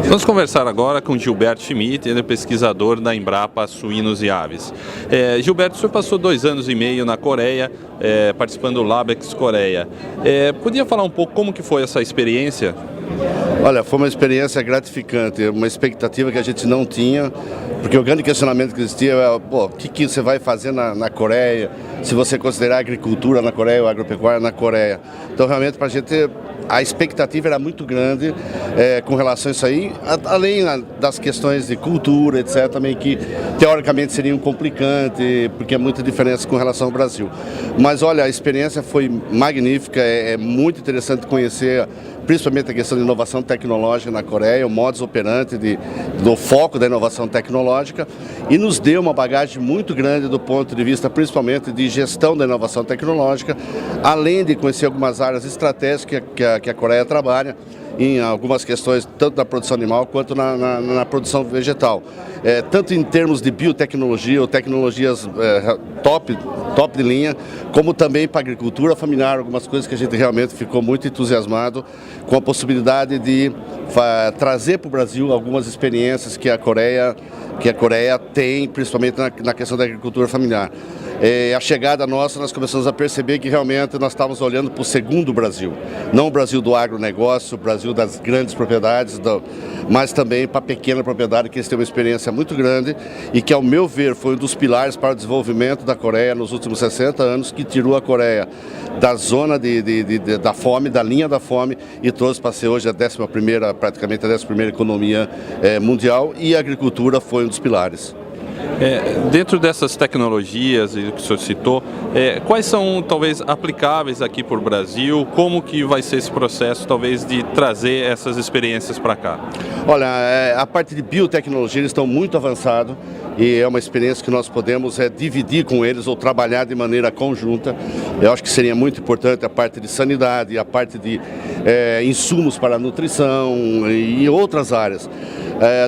Vamos conversar agora com Gilberto Schmidt, ele é pesquisador da Embrapa Suínos e Aves. Gilberto, o senhor passou 2 anos e meio na Coreia, participando do Labex Coreia. Podia falar um pouco como que foi essa experiência? Olha, foi uma experiência gratificante, uma expectativa que a gente não tinha, porque o grande questionamento que existia é, o que você vai fazer na Coreia, se você considerar a agricultura na Coreia ou a agropecuária na Coreia. Então, realmente, para a gente, a expectativa era muito grande com relação a isso aí, além das questões de cultura, etc., também que teoricamente seriam complicantes, porque é muita diferença com relação ao Brasil. Mas, olha, a experiência foi magnífica, é muito interessante conhecer principalmente a questão de inovação tecnológica na Coreia, o modus operandi do foco da inovação tecnológica, e nos deu uma bagagem muito grande do ponto de vista principalmente de gestão da inovação tecnológica, além de conhecer algumas áreas estratégicas que a Coreia trabalha, em algumas questões, tanto na produção animal quanto na produção vegetal. Tanto em termos de biotecnologia ou tecnologias top de linha, como também para a agricultura familiar, algumas coisas que a gente realmente ficou muito entusiasmado com a possibilidade de trazer para o Brasil algumas experiências que a Coreia tem, principalmente na questão da agricultura familiar. A chegada nossa, nós começamos a perceber que realmente nós estávamos olhando para o segundo Brasil, não o Brasil do agronegócio, o Brasil das grandes propriedades, mas também para a pequena propriedade, que eles têm uma experiência muito grande e que, ao meu ver, foi um dos pilares para o desenvolvimento da Coreia nos últimos 60 anos, que tirou a Coreia da zona da fome, da linha da fome, e trouxe para ser hoje praticamente a 11ª economia mundial, e a agricultura foi um dos pilares. Dentro dessas tecnologias que o senhor citou, quais são talvez aplicáveis aqui para o Brasil? Como que vai ser esse processo talvez de trazer essas experiências para cá? Olha, a parte de biotecnologia eles estão muito avançados e é uma experiência que nós podemos dividir com eles ou trabalhar de maneira conjunta. Eu acho que seria muito importante a parte de sanidade, a parte de insumos para a nutrição e outras áreas.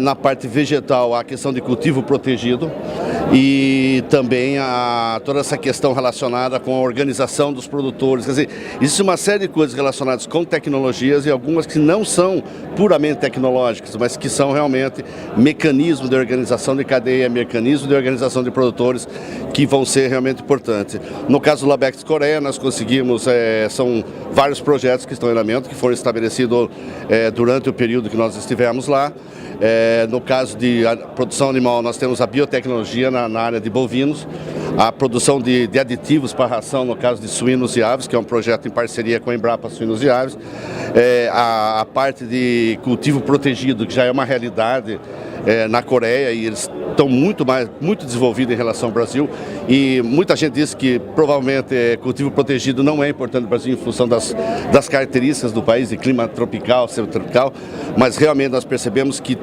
Na parte vegetal, a questão de cultivo protegido e também toda essa questão relacionada com a organização dos produtores. Quer dizer, existe uma série de coisas relacionadas com tecnologias e algumas que não são puramente tecnológicas, mas que são realmente mecanismos de organização de cadeia, mecanismos de organização de produtores que vão ser realmente importantes. No caso do Labex Coreia, nós conseguimos, são vários projetos que estão em andamento, que foram estabelecidos durante o período que nós estivemos lá. No caso de produção animal, nós temos a biotecnologia na área de bovinos, a produção de aditivos para ração, no caso de suínos e aves, que é um projeto em parceria com a Embrapa Suínos e Aves, a parte de cultivo protegido, que já é uma realidade na Coreia, e eles estão muito desenvolvidos em relação ao Brasil, e muita gente diz que provavelmente cultivo protegido não é importante no Brasil em função das características do país, de clima tropical, subtropical, mas realmente nós percebemos que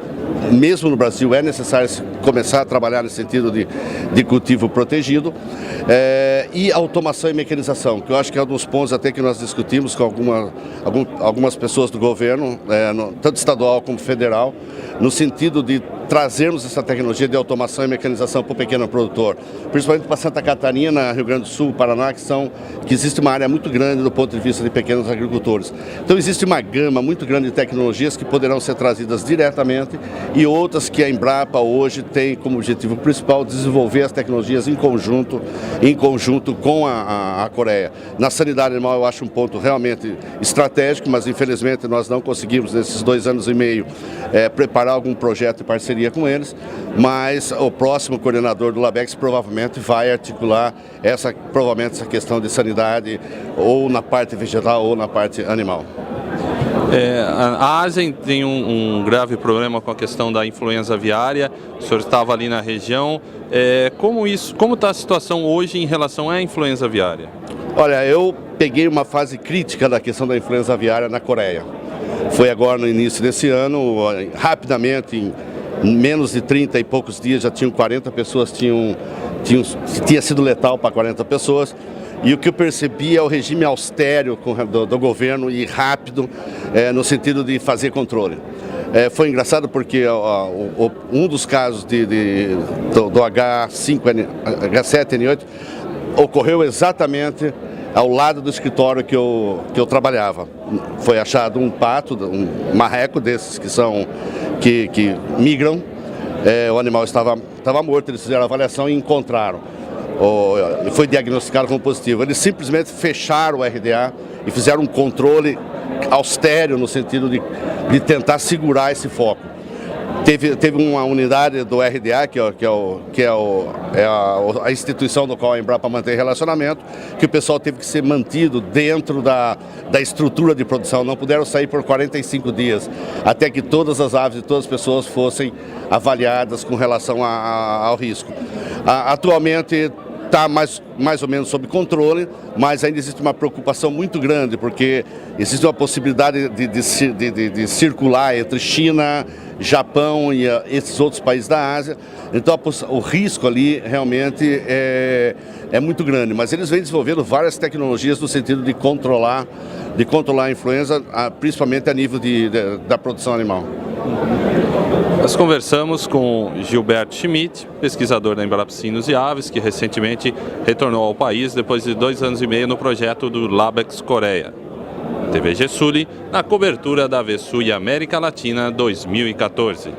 mesmo no Brasil é necessário começar a trabalhar nesse sentido de cultivo protegido, e automação e mecanização, que eu acho que é um dos pontos até que nós discutimos com algumas pessoas do governo, tanto estadual como federal, no sentido de trazermos essa tecnologia de automação e mecanização para o pequeno produtor, principalmente para Santa Catarina, Rio Grande do Sul, Paraná, que existe uma área muito grande do ponto de vista de pequenos agricultores. Então existe uma gama muito grande de tecnologias que poderão ser trazidas diretamente e outras que a Embrapa hoje tem como objetivo principal desenvolver as tecnologias em conjunto com a Coreia. Na sanidade animal eu acho um ponto realmente estratégico, mas infelizmente nós não conseguimos nesses 2 anos e meio preparar algum projeto de parceria com eles, mas o próximo coordenador do Labex provavelmente vai articular essa questão de sanidade ou na parte vegetal ou na parte animal. A Ásia tem um grave problema com a questão da influenza aviária. O senhor estava ali na região. Como está a situação hoje em relação à influenza aviária? Olha, eu peguei uma fase crítica da questão da influenza aviária na Coreia. Foi agora no início desse ano, rapidamente, em menos de 30 e poucos dias, já tinham 40 pessoas, tinha sido letal para 40 pessoas. E o que eu percebi é o regime austero do governo e rápido, no sentido de fazer controle. Foi engraçado porque um dos casos do H7N8 ocorreu exatamente ao lado do escritório que eu trabalhava. Foi achado um pato, um marreco desses que migram. O animal estava morto, eles fizeram a avaliação e encontraram. Foi diagnosticado como positivo. Eles simplesmente fecharam o RDA e fizeram um controle austero no sentido de tentar segurar esse foco. Teve uma unidade do RDA, que é a instituição do qual a Embrapa mantém relacionamento, que o pessoal teve que ser mantido dentro da estrutura de produção. Não puderam sair por 45 dias, até que todas as aves e todas as pessoas fossem avaliadas com relação ao risco. Atualmente está mais ou menos sob controle, mas ainda existe uma preocupação muito grande, porque existe uma possibilidade de circular entre China, Japão e esses outros países da Ásia. Então o risco ali realmente é muito grande, mas eles vêm desenvolvendo várias tecnologias no sentido de controlar a influenza, principalmente a nível da produção animal. Nós conversamos com Gilberto Schmidt, pesquisador da Embrapa Suínos e Aves, que recentemente retornou ao país depois de 2 anos e meio no projeto do Labex Coreia. TV Gesuli, na cobertura da Vessuia América Latina 2014.